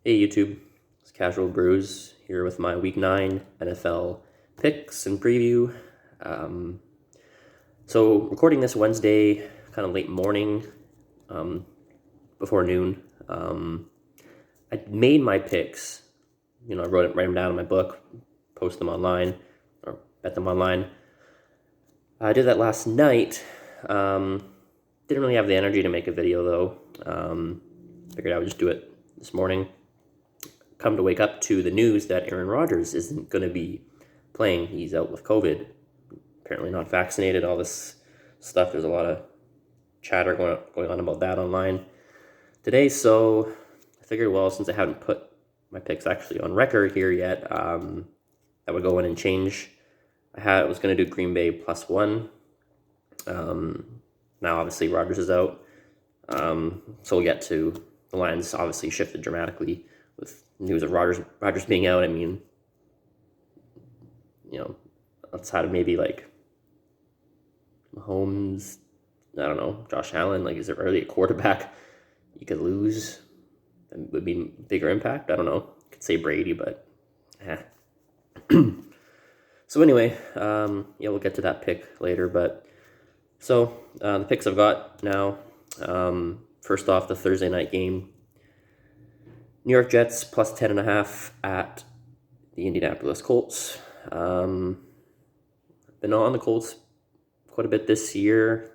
Hey YouTube, it's Casual Brews here with my Week 9 NFL picks and preview. Um, so recording this Wednesday, kind of late morning, before noon. I made my picks. I write them down in my book, post them online, or bet them online. I did that last night. Didn't really have the energy to make a video though. Figured I would just do it this morning. Come to wake up to the news that Aaron Rodgers isn't going to be playing. He's out with COVID, apparently not vaccinated, all this stuff. There's a lot of chatter going on about that online today. So I figured, well, since I haven't put my picks actually on record here yet, I would go in and change. I was going to do Green Bay +1. Now, obviously, Rodgers is out. So we'll get to the lines obviously shifted dramatically with news of Rodgers being out. I mean, outside of maybe like Mahomes, I don't know, Josh Allen, like, is there really a quarterback you could lose that would be bigger impact? I don't know. Could say Brady, but So anyway, we'll get to that pick later. But so the picks I've got now. First off, the Thursday night game. New York Jets +10.5 at the Indianapolis Colts. Been on the Colts quite a bit this year.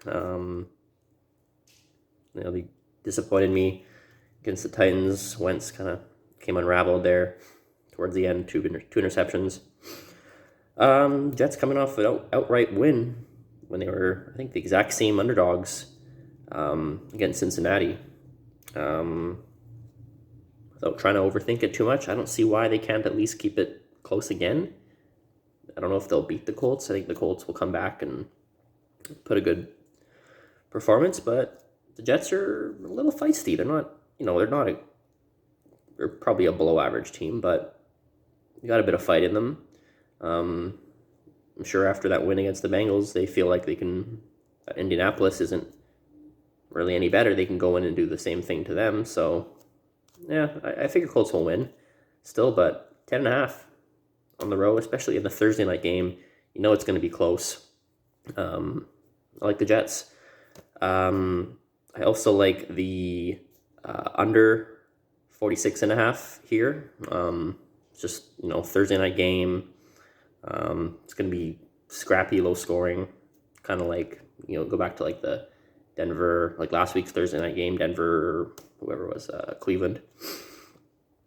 They disappointed me against the Titans. Wentz kind of came unraveled there towards the end, two interceptions. Jets coming off an outright win when they were, I think, the exact same underdogs against Cincinnati. Without trying to overthink it too much, I don't see why they can't at least keep it close again. I don't know if they'll beat the Colts. I think the Colts will come back and put a good performance, but the Jets are a little feisty. They're probably a below average team, but you got a bit of fight in them. I'm sure after that win against the Bengals, they feel like Indianapolis isn't really any better. They can go in and do the same thing to them. So yeah, I figure Colts will win still, but 10.5 on the road, especially in the Thursday night game, it's going to be close. I like the Jets. I also like the under 46.5 here. Just, Thursday night game. It's going to be scrappy, low scoring, kind of like, go back to like the Denver, like last week's Thursday night game, Denver, whoever it was, Cleveland.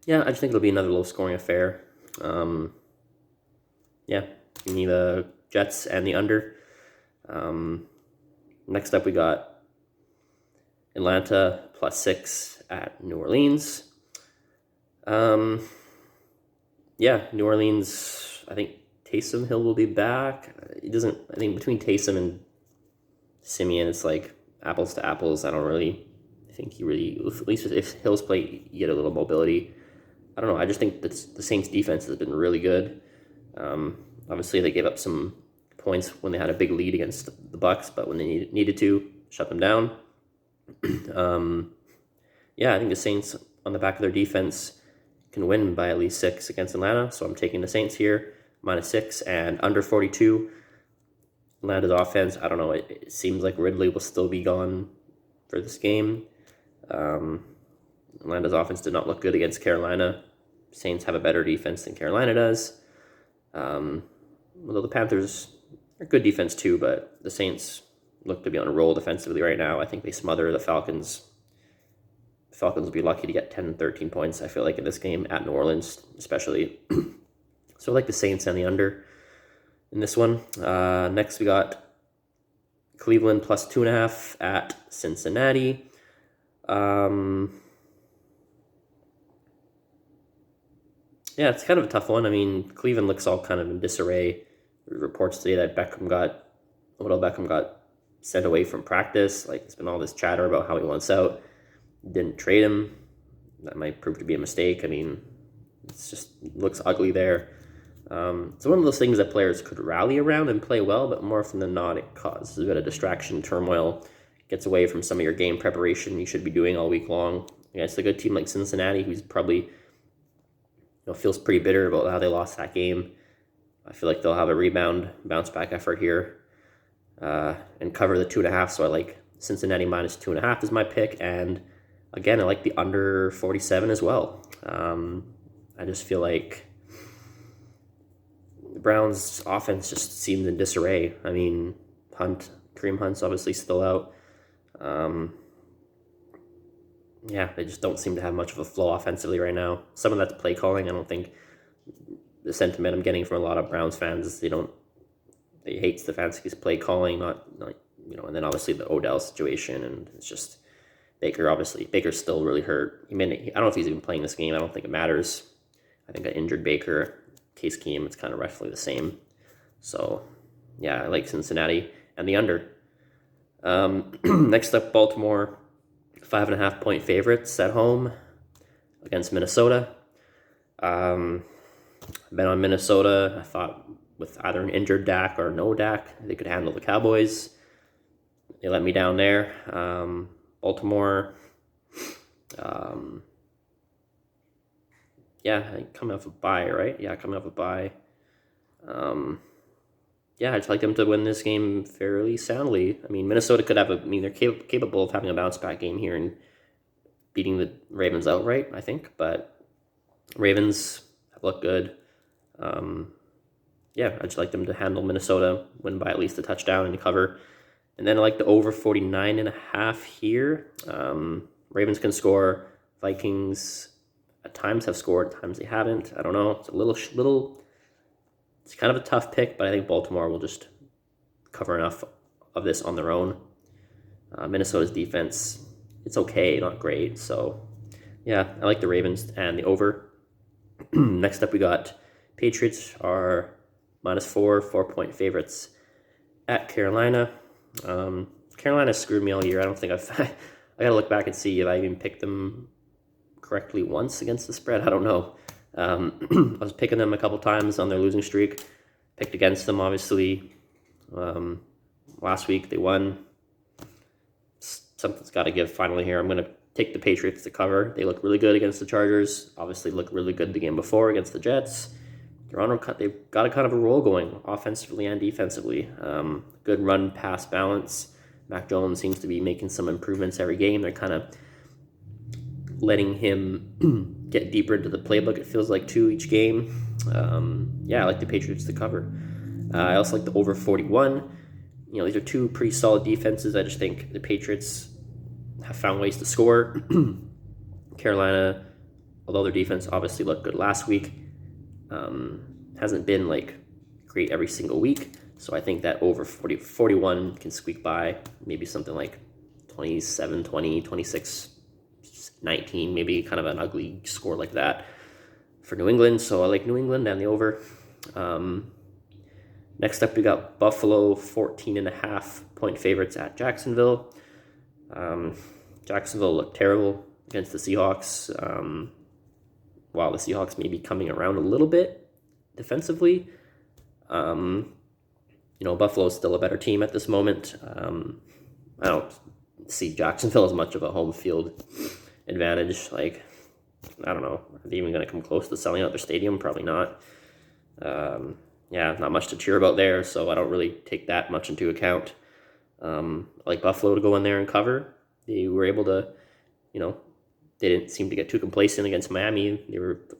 Yeah, I just think it'll be another low scoring affair. Give me the Jets and the under. Next up, we got Atlanta +6 at New Orleans. New Orleans, I think Taysom Hill will be back. I think between Taysom and Simeon, it's like apples to apples. I don't really think at least if Hill's play, you get a little mobility. I don't know. I just think that the Saints defense has been really good. Obviously, they gave up some points when they had a big lead against the Bucs, but when they needed to, shut them down. I think the Saints, on the back of their defense, can win by at least 6 against Atlanta. So I'm taking the Saints here, -6 and under 42. Atlanta's offense, I don't know. It seems like Ridley will still be gone for this game. Atlanta's offense did not look good against Carolina. Saints have a better defense than Carolina does. Although the Panthers are good defense too, but the Saints look to be on a roll defensively right now. I think they smother the Falcons. The Falcons will be lucky to get 10, 13 points, I feel like, in this game at New Orleans, especially. So I like the Saints and the under in this one. Next, we got Cleveland +2.5 at Cincinnati. It's kind of a tough one. I mean, Cleveland looks all kind of in disarray. There were reports today that Odell Beckham got sent away from practice. Like, there's been all this chatter about how he wants out. Didn't trade him. That might prove to be a mistake. I mean, it looks ugly there. It's one of those things that players could rally around and play well, but more often than not, it causes a bit of distraction, turmoil, gets away from some of your game preparation you should be doing all week long against a good team like Cincinnati, who's probably feels pretty bitter about how they lost that game. I feel like they'll have a bounce back effort here, and cover the 2.5. So I like Cincinnati minus 2.5 is my pick, and again I like the under 47 as well. I just feel like the Browns' offense just seems in disarray. I mean, Kareem Hunt's obviously still out. Yeah, they just don't seem to have much of a flow offensively right now. Some of that's play calling. I don't think the sentiment I'm getting from a lot of Browns fans is they hate Stefanski's play calling, not and then obviously the Odell situation, and it's just Baker's still really hurt. I don't know if he's even playing this game. I don't think it matters. I think an injured Baker, Case Keenum, it's kind of roughly the same. So yeah, I like Cincinnati and the under. Next up, Baltimore, 5.5 point favorites at home against Minnesota. I've been on Minnesota. I thought with either an injured Dak or no Dak, they could handle the Cowboys. They let me down there. Baltimore, coming off a bye, right? Yeah, coming off a bye. I just like them to win this game fairly soundly. I mean, Minnesota could have they're capable of having a bounce back game here and beating the Ravens outright, I think. But Ravens have looked good. I just like them to handle Minnesota, win by at least a touchdown and cover. And then I like the over 49.5 here. Ravens can score. Vikings at times have scored, at times they haven't. I don't know. It's a little. It's kind of a tough pick, but I think Baltimore will just cover enough of this on their own. Minnesota's defense, it's okay, not great. So, yeah, I like the Ravens and the over. Next up, we got Patriots are minus 4.point favorites at Carolina. Carolina screwed me all year. I don't think I gotta look back and see if I even picked them correctly once against the spread. I don't know. I was picking them a couple times on their losing streak. Picked against them, obviously. Last week they won. Something's got to give finally here. I'm going to take the Patriots to cover. They look really good against the Chargers. Obviously looked really good the game before against the Jets. They've got a kind of a roll going offensively and defensively. Good run-pass balance. Mac Jones seems to be making some improvements every game. They're kind of letting him get deeper into the playbook, it feels like, too, each game. I like the Patriots to cover. I also like the over 41. These are two pretty solid defenses. I just think the Patriots have found ways to score. Carolina, although their defense obviously looked good last week, hasn't been great every single week. So I think that over 41 can squeak by, maybe something like 27-20, 26-19, maybe kind of an ugly score like that for New England. So I like New England and the over. Next up, we got Buffalo, 14.5 point favorites at Jacksonville. Jacksonville looked terrible against the Seahawks. While the Seahawks may be coming around a little bit defensively, Buffalo's still a better team at this moment. I don't see Jacksonville as much of a home field advantage. I don't know. Are they even going to come close to selling out their stadium? Probably not. Not much to cheer about there, so I don't really take that much into account. I like Buffalo to go in there and cover. They were able to, they didn't seem to get too complacent against Miami.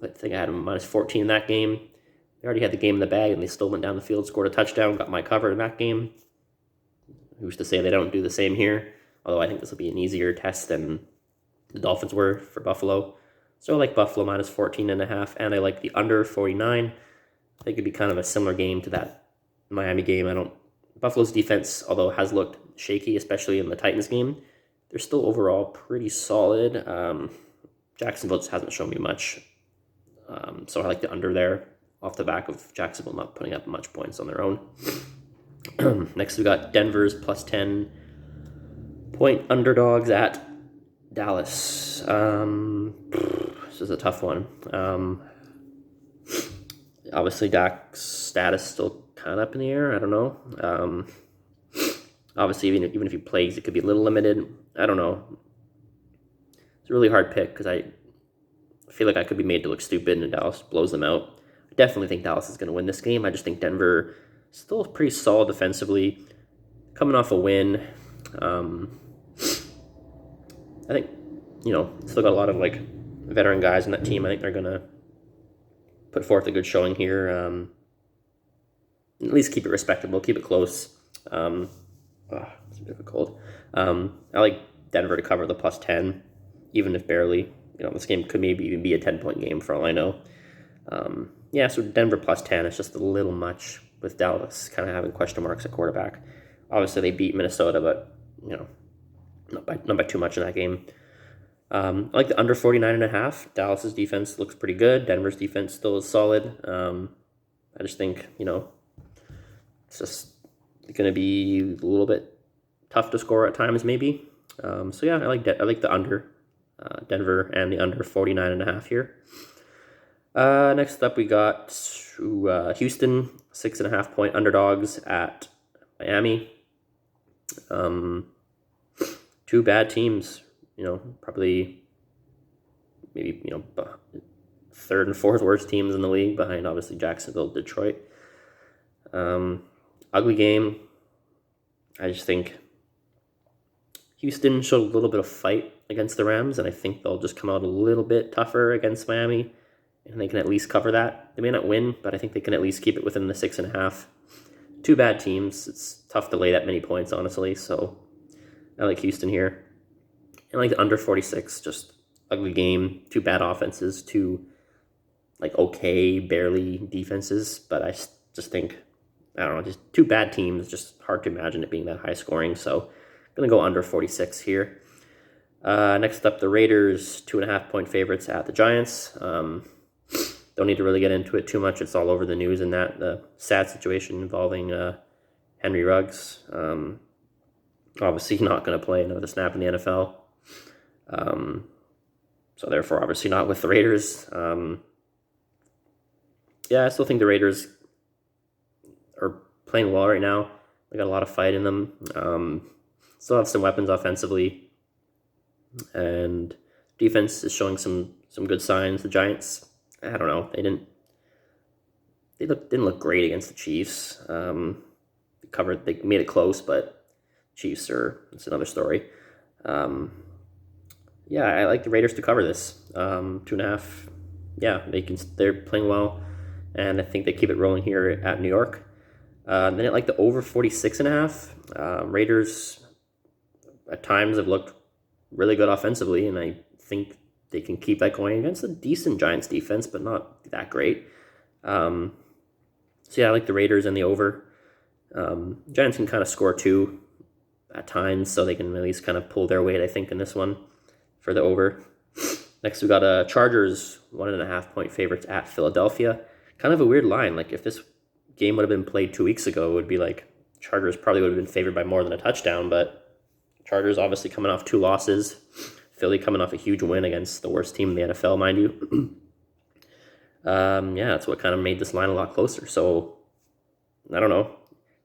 I think I had them minus 14 in that game. They already had the game in the bag, and they still went down the field, scored a touchdown, got my cover in that game. Who's to say they don't do the same here? Although I think this will be an easier test than the Dolphins were for Buffalo. So I like Buffalo minus 14.5, and I like the under 49. I think it'd be kind of a similar game to that Miami game. Buffalo's defense, although has looked shaky, especially in the Titans game, they're still overall pretty solid. Jacksonville just hasn't shown me much. So I like the under there off the back of Jacksonville not putting up much points on their own. Next, we got Denver's plus 10 point underdogs at Dallas. This is a tough one. Obviously, Dak's status still kind of up in the air. I don't know. Obviously, even if he plays, it could be a little limited. I don't know. It's a really hard pick because I feel like I could be made to look stupid and Dallas blows them out. I definitely think Dallas is going to win this game. I just think Denver still pretty solid defensively, coming off a win. I think, still got a lot of like veteran guys in that team. I think they're going to put forth a good showing here. At least keep it respectable, keep it close. It's difficult. I like Denver to cover the +10, even if barely. This game could maybe even be a 10-point game for all I know. So Denver +10 is just a little much with Dallas kind of having question marks at quarterback. Obviously, they beat Minnesota, but, not by too much in that game. I like the under 49.5. Dallas's defense looks pretty good. Denver's defense still is solid. I just think, it's just going to be a little bit tough to score at times, maybe. I like the under, Denver and the under 49.5 here. Next up, we got Houston, 6.5-point underdogs at Miami. Two bad teams, probably maybe, third and fourth worst teams in the league behind obviously Jacksonville, Detroit. Ugly game. I just think Houston showed a little bit of fight against the Rams, and I think they'll just come out a little bit tougher against Miami, and they can at least cover that. They may not win, but I think they can at least keep it within the 6.5. Two bad teams. It's tough to lay that many points, honestly, so I like Houston here. And like the under 46, just ugly game. Two bad offenses, two okay, barely defenses, but I just think, I don't know, just two bad teams. Just hard to imagine it being that high scoring, so I'm going to go under 46 here. Next up, the Raiders, 2.5-point favorites at the Giants. Don't need to really get into it too much. It's all over the news in that the sad situation involving Henry Ruggs. Obviously not going to play another snap in the NFL. So therefore, obviously not with the Raiders. I still think the Raiders are playing well right now. They got a lot of fight in them. Still have some weapons offensively, and defense is showing some good signs. The Giants, I don't know, they didn't look great against the Chiefs. They made it close, but Chiefs it's another story. I like the Raiders to cover this 2.5. They're playing well, and I think they keep it rolling here at New York. Then I like the over 46.5. Raiders at times have looked really good offensively, and I think they can keep that going against a decent Giants defense, but not that great. I like the Raiders and the over. Giants can kind of score two at times, so they can at least kind of pull their weight, I think, in this one for the over. Next, we got Chargers, 1.5-point favorites at Philadelphia. Kind of a weird line. Like, if this game would have been played 2 weeks ago, it would be like Chargers probably would have been favored by more than a touchdown, but Chargers obviously coming off 2 losses. Philly coming off a huge win against the worst team in the NFL, mind you. That's what kind of made this line a lot closer. So, I don't know.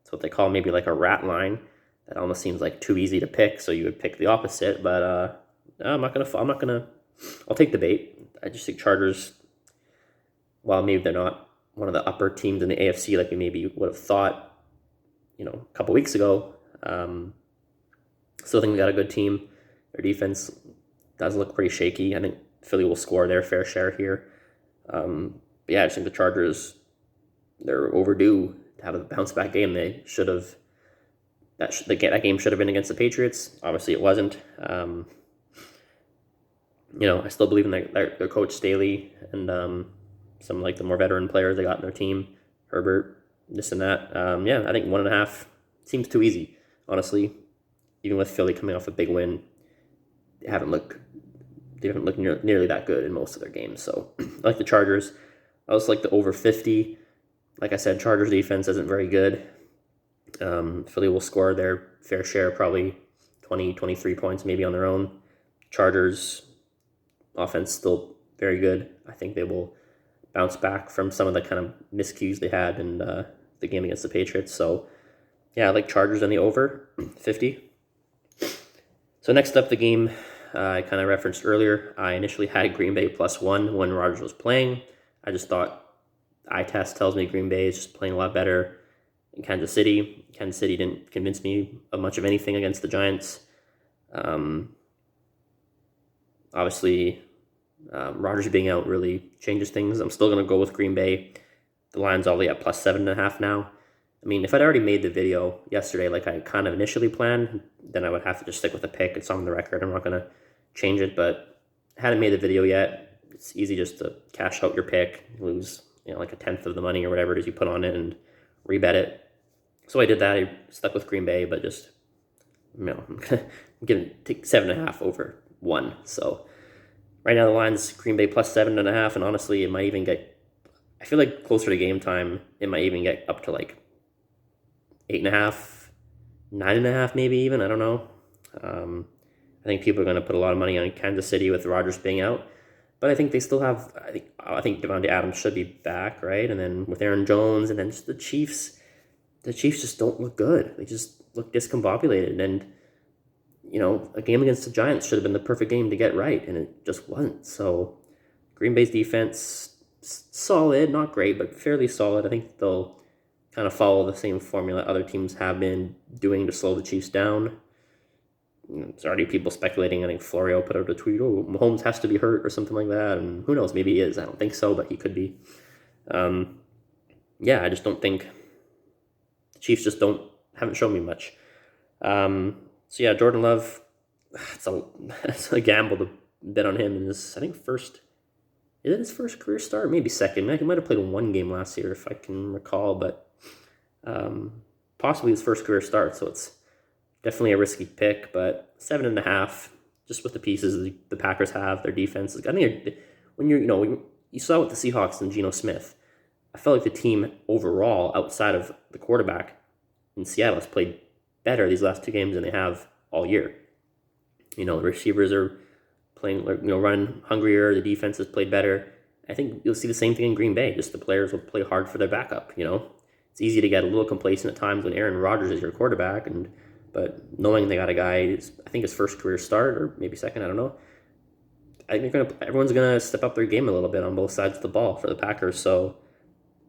It's what they call maybe like a rat line. That almost seems like too easy to pick, so you would pick the opposite. But I'll take the bait. I just think Chargers, while maybe they're not one of the upper teams in the AFC like we maybe would have thought, a couple weeks ago, still think we got a good team. Their defense does look pretty shaky. I think Philly will score their fair share here. I just think the Chargers, they're overdue to have a bounce-back game. They should have. That game should have been against the Patriots. Obviously, it wasn't. I still believe in their coach Staley and some like the more veteran players they got in their team, Herbert, this and that. I think 1.5 seems too easy, honestly. Even with Philly coming off a big win, they haven't looked nearly that good in most of their games. So I like the Chargers. I also like the over 50. Like I said, Chargers defense isn't very good. Philly will score their fair share, probably 20, 23 points maybe on their own. Chargers offense still very good. I think they will bounce back from some of the kind of miscues they had in the game against the Patriots. So, I like Chargers on the over 50. So next up, the game I kind of referenced earlier, I initially had Green Bay +1 when Rodgers was playing. I just thought eye test tells me Green Bay is just playing a lot better in Kansas City. Kansas City didn't convince me of much of anything against the Giants. Obviously, Rodgers being out really changes things. I'm still going to go with Green Bay. The line's already at +7.5 now. I mean, if I'd already made the video yesterday like I kind of initially planned, then I would have to just stick with the pick. It's on the record. I'm not going to change it, but I hadn't made the video yet. It's easy just to cash out your pick, lose like a tenth of the money or whatever it is you put on it and rebet it. So I did that. I stuck with Green Bay, but just, I'm going to take 7.5 over 1. So right now the line's Green Bay +7.5, and honestly, it might even get, I feel like closer to game time, it might even get up to like 8.5, 9.5 maybe even, I don't know. I think people are going to put a lot of money on Kansas City with Rodgers being out, but I think they still have, I think Devontae Adams should be back, right? And then with Aaron Jones, and then just the Chiefs just don't look good. They just look discombobulated, and a game against the Giants should have been the perfect game to get right, and it just wasn't. So Green Bay's defense, solid, not great, but fairly solid. I think they'll kind of follow the same formula other teams have been doing to slow the Chiefs down. There's already people speculating. I think Florio put out a tweet, oh, Mahomes has to be hurt or something like that, and who knows, maybe he is. I don't think so, but he could be. I just don't think the Chiefs haven't shown me much. Jordan Love, it's a gamble to bet on him in this, I think, is it his first career start? Maybe second. He might have played one game last year, if I can recall, but possibly his first career start, so it's definitely a risky pick, but 7.5, just with the pieces the Packers have, their defense. I think when you saw with the Seahawks and Geno Smith, I felt like the team overall, outside of the quarterback in Seattle, has played better these last 2 games than they have all year. The receivers are playing, running hungrier. The defense has played better. I think you'll see the same thing in Green Bay. Just the players will play hard for their backup. It's easy to get a little complacent at times when Aaron Rodgers is your quarterback, but knowing they got a guy, I think his first career start or maybe second, I don't know. I think everyone's gonna step up their game a little bit on both sides of the ball for the Packers. So,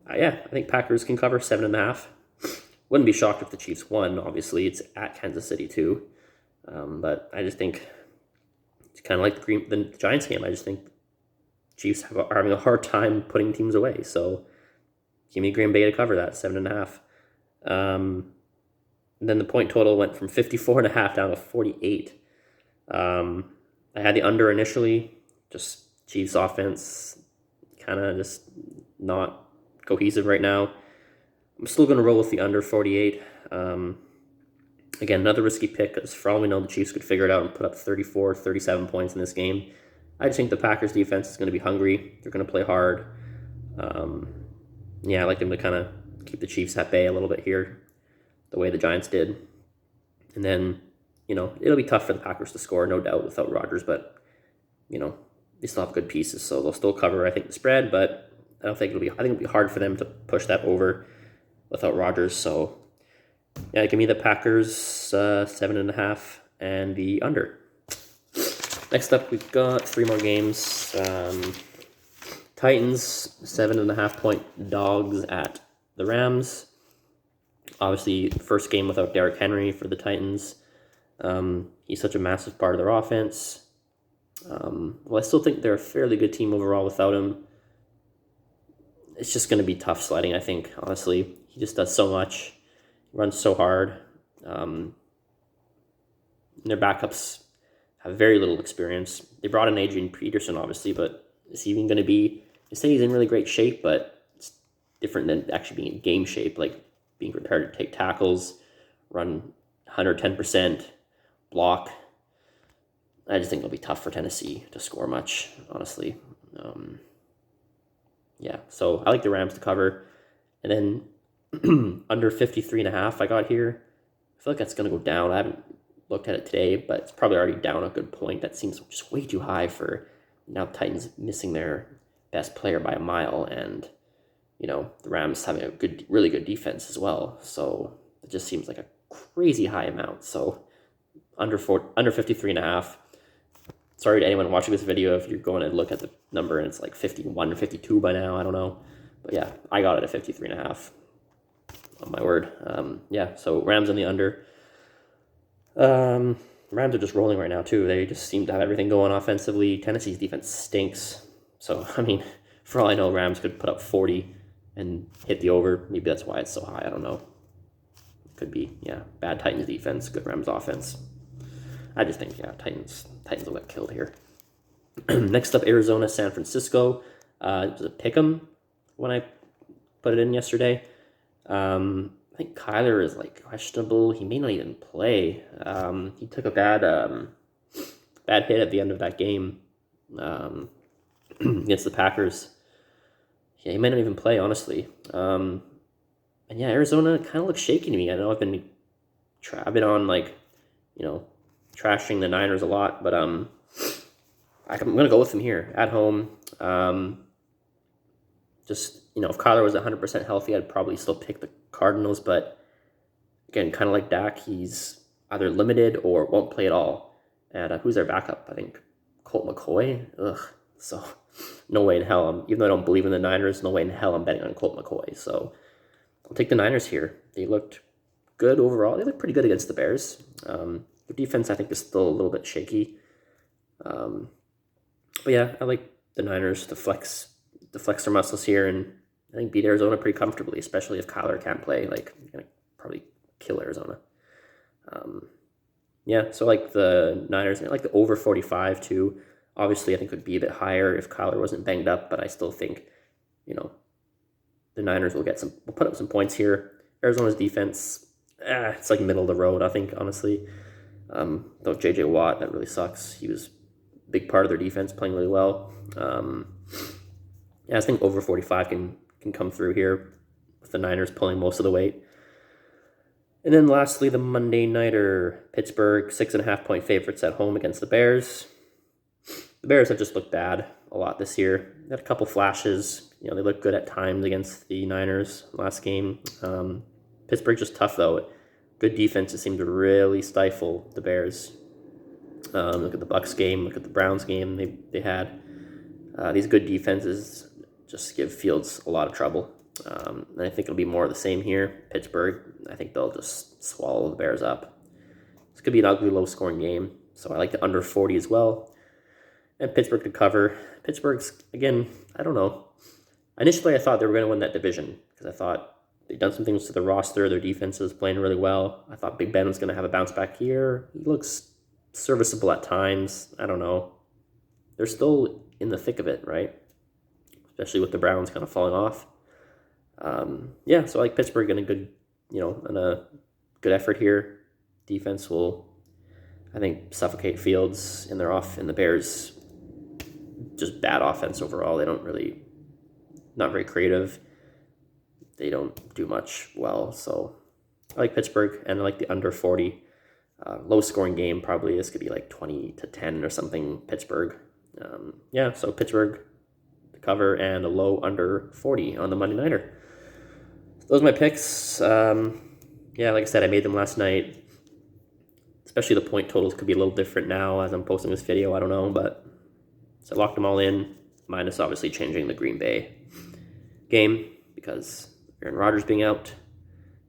I think Packers can cover 7.5. Wouldn't be shocked if the Chiefs won. Obviously, it's at Kansas City too, but I just think it's kind of like the Giants game. I just think Chiefs are having a hard time putting teams away. So give me Green Bay to cover that 7.5. Then the point total went from 54.5 down to 48. I had the under initially, just Chiefs offense kind of just not cohesive right now. I'm still going to roll with the under 48. Again, another risky pick, because for all we know, the Chiefs could figure it out and put up 34, 37 points in this game. I just think the Packers defense is going to be hungry. They're going to play hard. I like them to kind of keep the Chiefs at bay a little bit here, the way the Giants did. And then, it'll be tough for the Packers to score, no doubt, without Rodgers, but, they still have good pieces, so they'll still cover, I think, the spread, but I think it'll be hard for them to push that over without Rodgers. So, give me the Packers 7.5 and the under. Next up, we've got 3 more games. Titans 7.5 point dogs at the Rams. Obviously, first game without Derrick Henry for the Titans. He's such a massive part of their offense. I still think they're a fairly good team overall without him. It's just going to be tough sledding, I think, honestly. He just does so much. He runs so hard. Their backups have very little experience. They brought in Adrian Peterson, obviously, but is he even going to be... They say he's in really great shape, but it's different than actually being in game shape, like being prepared to take tackles, run 110%, block. I just think it'll be tough for Tennessee to score much, honestly. So I like the Rams to cover. And then under 53.5 I got here. I feel like that's going to go down. I haven't looked at it today, but it's probably already down a good point. That seems just way too high for now. Titans missing their best player by a mile, and the Rams having a really good defense as well. So it just seems like a crazy high amount. So under 53.5. sorry to anyone watching this video if you're going to look at the number and it's like 51 or 52 by now. I don't know. But yeah, I got it at 53.5. Oh my word. Yeah, so Rams in the under. Rams are just rolling right now too. They just seem to have everything going offensively. Tennessee's defense stinks. So, I mean, for all I know, Rams could put up 40 and hit the over. Maybe that's why it's so high. I don't know. Could be, yeah. Bad Titans defense, good Rams offense. I just think, yeah, Titans will get killed here. Next up, Arizona, San Francisco. It was a pick'em when I put it in yesterday. I think Kyler is like questionable. He may not even play. He took a bad hit at the end of that game against the Packers. Yeah, he may not even play, honestly. And yeah, Arizona kind of looks shaky to me. I know I've been on like, trashing the Niners a lot, but I'm gonna go with them here at home. Just, if Kyler was 100% healthy, I'd probably still pick the Cardinals, but again, kind of like Dak, he's either limited or won't play at all. And who's their backup? I think Colt McCoy. Ugh. So no way in hell, even though I don't believe in the Niners, no way in hell I'm betting on Colt McCoy. So I'll take the Niners here. They looked good overall. They looked pretty good against the Bears. The defense, I think, is still a little bit shaky. But yeah, I like the Niners to flex their muscles here, and I think beat Arizona pretty comfortably, especially if Kyler can't play. Like, you're gonna probably kill Arizona. Yeah, so like the Niners, I like the over 45 too. Obviously, I think it would be a bit higher if Kyler wasn't banged up, but I still think, the Niners will put up some points here. Arizona's defense, it's like middle of the road, I think, honestly. Though J.J. Watt, that really sucks. He was a big part of their defense, playing really well. Yeah, I think over 45 can come through here with the Niners pulling most of the weight. And then lastly, the Monday nighter, Pittsburgh, 6.5-point favorites at home against the Bears. The Bears have just looked bad a lot this year. They had a couple flashes. They looked good at times against the Niners last game. Pittsburgh's just tough, though. Good defenses seem to really stifle the Bears. Look at the Bucks game. Look at the Browns game they had. These good defenses just give Fields a lot of trouble. And I think it'll be more of the same here. Pittsburgh, I think they'll just swallow the Bears up. This could be an ugly, low-scoring game. So I like the under 40 as well. And Pittsburgh to cover. Pittsburgh's, again, I don't know. Initially, I thought they were going to win that division because I thought they'd done some things to the roster. Their defense is playing really well. I thought Big Ben was going to have a bounce back here. He looks serviceable at times. I don't know. They're still in the thick of it, right? Especially with the Browns kind of falling off. Yeah, so I like Pittsburgh in a good, in a good effort here. Defense will, I think, suffocate Fields in the Bears. Just bad offense overall. They not very creative. They don't do much well. So I like Pittsburgh, and I like the under 40. Low scoring game, probably. This could be like 20-10 or something, Pittsburgh. Yeah, so Pittsburgh to cover and a low under 40 on the Monday nighter. Those are my picks. Yeah, like I said, I made them last night. Especially the point totals could be a little different now as I'm posting this video. I don't know, but so I locked them all in, minus obviously changing the Green Bay game because Aaron Rodgers being out.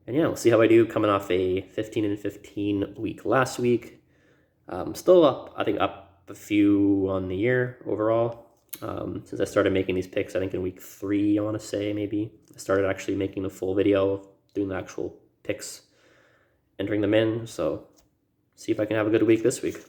And yeah, we'll see how I do coming off a 15-15 week last week. Still up, I think up a few on the year overall. Since I started making these picks, I think in week 3, I want to say maybe, I started actually making the full video of doing the actual picks, entering them in. So see if I can have a good week this week.